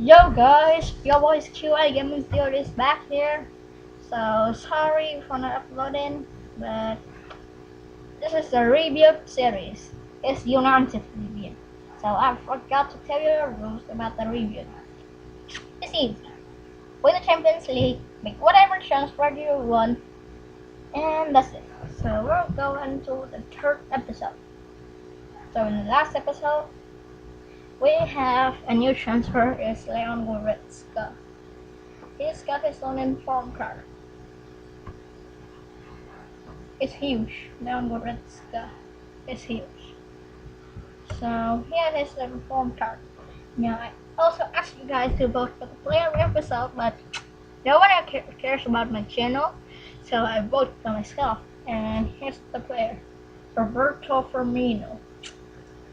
Yo guys, your boys QA Gaming Theory is back here. So sorry for not uploading, but this is a review series. It's United review. So I forgot to tell you the rules about the review. It's easy. Win the Champions League, make whatever transfer you want, and that's it. So we're going to the third episode. So in the last episode, we have a new transfer. Is Leon Goretzka. He's got his own inform card. It's huge. Leon Goretzka is huge. So here is the inform card. Now I also asked you guys to vote for the player episode, but no one cares about my channel, so I vote for myself. And here's the player, Roberto Firmino.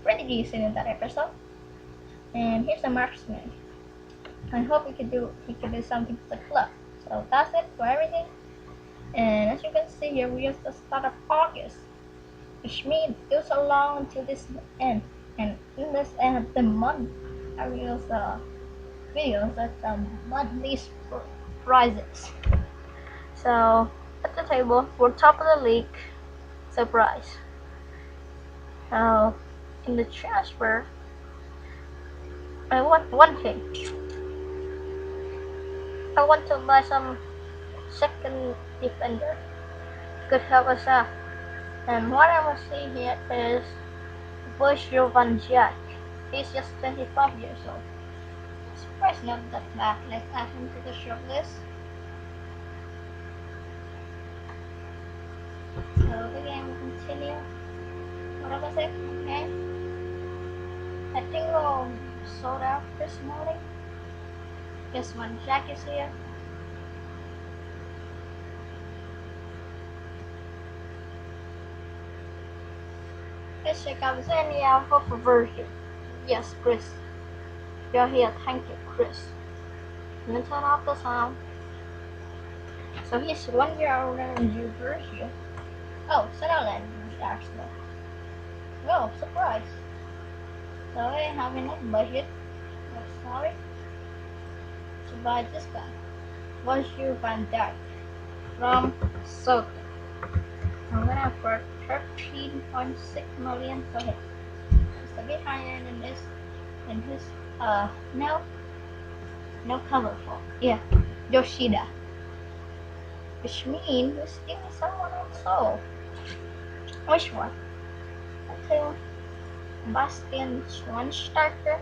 Pretty decent in that episode. And here's a marksman. I hope he could do something for the club. So that's it for everything. And as you can see here, we are the start of August, which means still so long until this end. And in this end of the month, I will videos at the monthly prizes. So at the table, we're top of the league. Surprise. So in the transfer, I want one thing. I want to buy some second defender. Could help us out. And what I will see here is Virgil van Dijk. He's just 25 years old. His price not that bad. Let's add him to the shop list. So the game will continue. What was it? Okay. I think we'll sold out this morning. Guess Van Dijk is here. Let's check out any alpha for Virgil. Yes, Chris. You're here. Thank you, Chris. Let me turn off the sound. So he's 1 year older than you, Virgil. Oh, Sunderland is Arsenal. Oh, surprise. So I have enough budget. Oh, sorry. To buy this guy. Virgil van Dijk from Southampton. I'm gonna offer 13.6 million for him. It's a bit higher than this, and his no cover for Yoshida, which means we still need someone also. Which one? I think Bastian Schweinsteiger.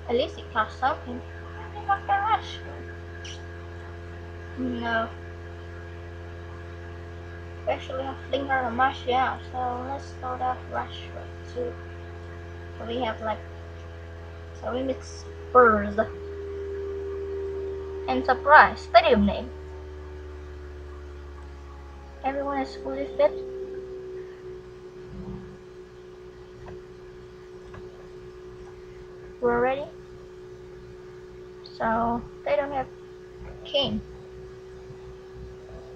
At least it costs something. Maybe not the rush. No. Especially a flinger and Martial, so let's start off Rashford too. So we have we mix Spurs and surprise stadium name. Everyone is fully fit. We're ready. So they don't have Kane.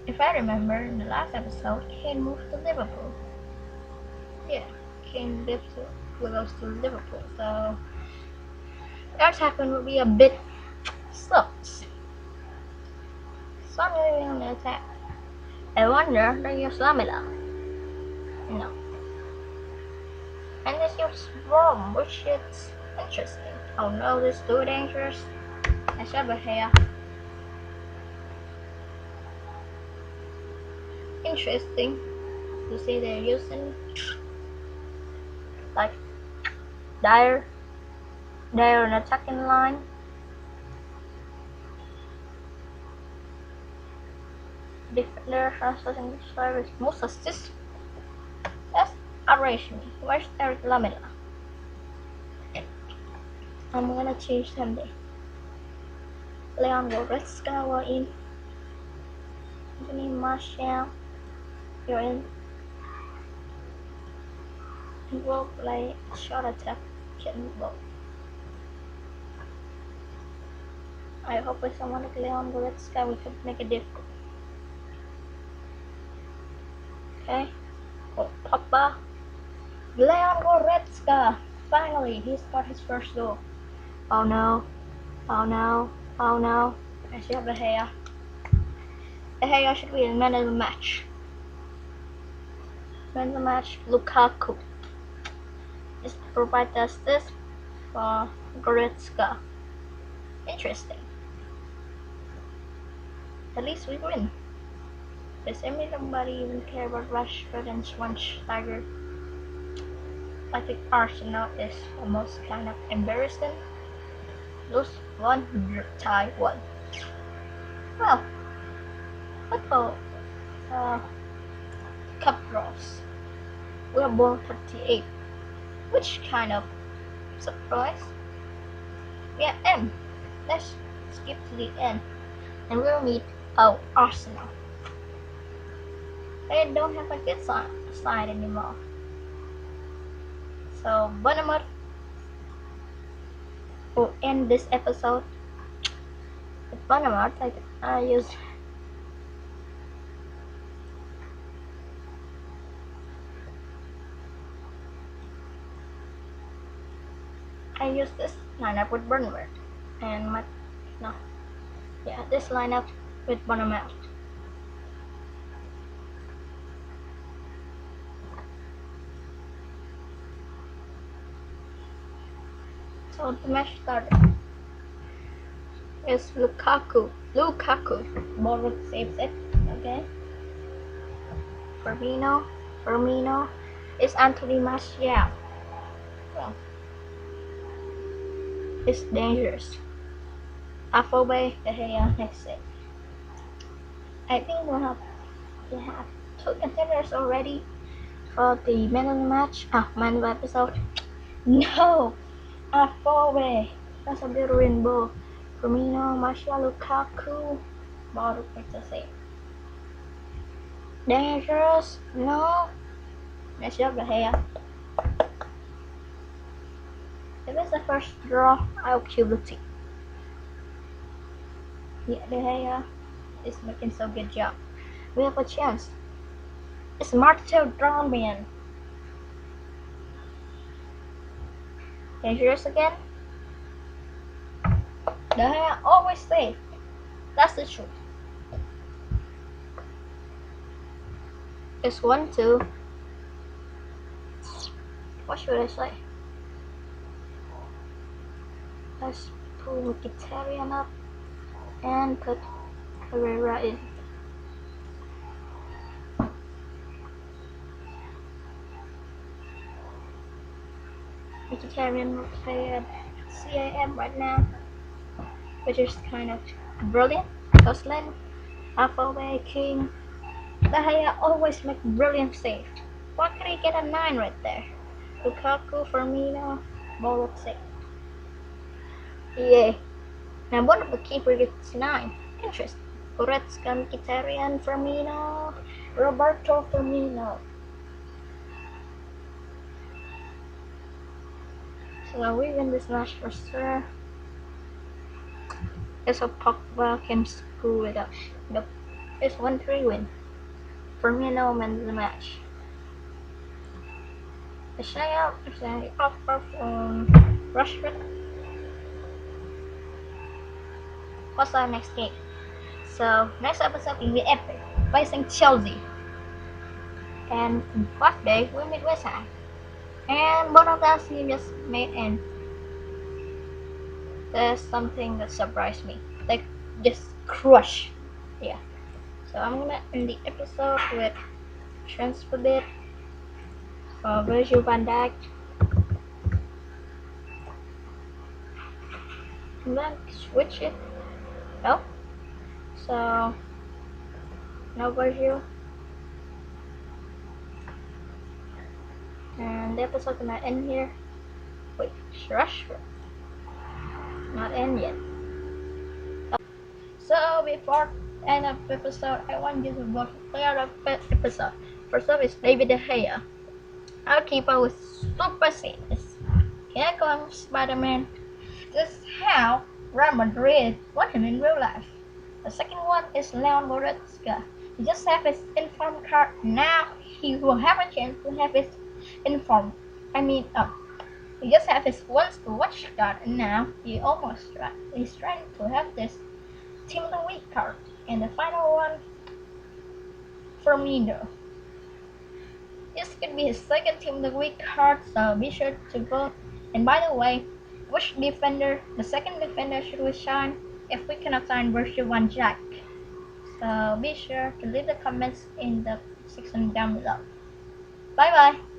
If I remember, in the last episode, Kane moved to Liverpool. Yeah, Kane goes to Liverpool, so the attack will be a bit slow. So I'm moving on the attack. I wonder, do you use Lamela? No. And this use Rome, which is interesting. Oh no, this is too dangerous. I should be here. Interesting to see they're using like Dyer an attacking line. Defender translating service most assist. That's outrage me. Where's Eric Lamela? I'm gonna change Sunday. Leon Goretzka were in. Anthony Martial. You're in. He will play short attack, can go. I hope with someone like Leon Goretzka we could make a difference. Okay. Oh, Papa. Leon Goretzka. Finally, he scored his first goal. Oh no. Oh no. Oh no. I still have the hair. The hair should be in man of the match. Man of the match, Lukaku. Just provide us this for Goretzka. Interesting. At least we win. Does anybody even care about Rashford and Schweinsteiger? I think Arsenal is almost kind of embarrassing. Lose one, tie one. Well, football cup draws. We are born 38, which kind of surprise. We are M. Let's skip to the end, and we'll meet Arsenal. They don't have a good side anymore. So Bonamot will end this episode. With Bonamot, I use this lineup with Burnwood and this lineup with Bonamot. So the match started. It's Lukaku. Borut saves it. Okay. Firmino. It's Anthony Martial. Well, it's dangerous. Afobe, the hair next it. I think we have 2 contenders already for the man of the match. Man of the episode. No! Afobe. That's a bit rainbow. Firmino, Martial, Lukaku. Borut makes the save. Dangerous. No. Let's up the hair. If it's the first draw, I'll kill the team. Yeah, the hair is making so good job. We have a chance. It's Martel Darmian. Dangerous again. The hair always safe. That's the truth. It's 1-2. What should I say? Let's pull Mkhitaryan up and put Herrera in. Mkhitaryan will play at CAM right now, which is kind of brilliant. Gosling, Afobe, King. The Gea always make brilliant saves. Why could he get a 9 right there? Lukaku, Firmino, Borut save. Yeah. Now one of the keeper gets 9. Interesting. Goretzka, Mkhitaryan, Firmino, Roberto Firmino. So we win this match for sure. Guess so Pogba can screw it up. Nope. It's 1-3 win. Firmino wins the match. The shout is an offer from Rashford. What's our next game? So next episode will be epic, facing Chelsea. And what day we meet West Ham. And one of those you just made in. There's something that surprised me. Like just crush. Yeah. So I'm gonna end the episode with transfer bid for Virgil van Dijk. And then switch it. No. So no Virgil. And the episode gonna end here. Wait, Rashford. Not end yet. So before end of episode, I want you to vote player of the episode. First up is David De Gea. Our keeper was super serious. Here comes Spider-Man. This is how Real Madrid want him in real life. The second one is Leon Goretzka. He just have his inform card. Now he will have a chance to have his inform. He He just have his one school watch card, and now he he's trying to have this Team of the Week card. And the final one for me though. This could be his second Team of the Week card, so be sure to vote. And by the way, which defender, the second defender, should we sign if we cannot sign version 1 Jack? So be sure to leave the comments in the section down below. Bye bye!